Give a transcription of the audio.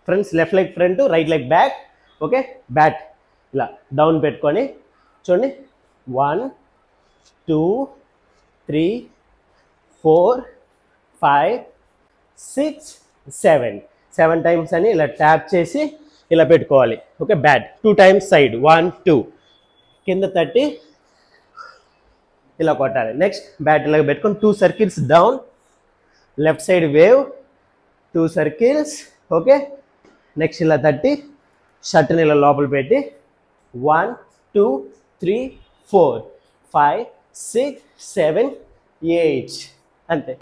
Friends left leg front, right leg back. Okay, bat ఇలా down పెట్టుకొని చూడండి. 1 2 3 4 5 6 7 times అని ఇలా ట్యాప్ చేసి ఇలా పెట్టుకోవాలి. ఓకే, బ్యాట్ 2 టైమ్స్ సైడ్ 1 2 కింద తట్టి ఇలా కొట్టాలి. నెక్స్ట్ బ్యాట్ ఇలా పెట్టుకొని 2 circles down, left side wave 2 circles. Okay, next ఇలా తట్టి షర్ట్ని ఇలా లోపల పెట్టి 1 2 3 4 5 6 7 8 అంతే.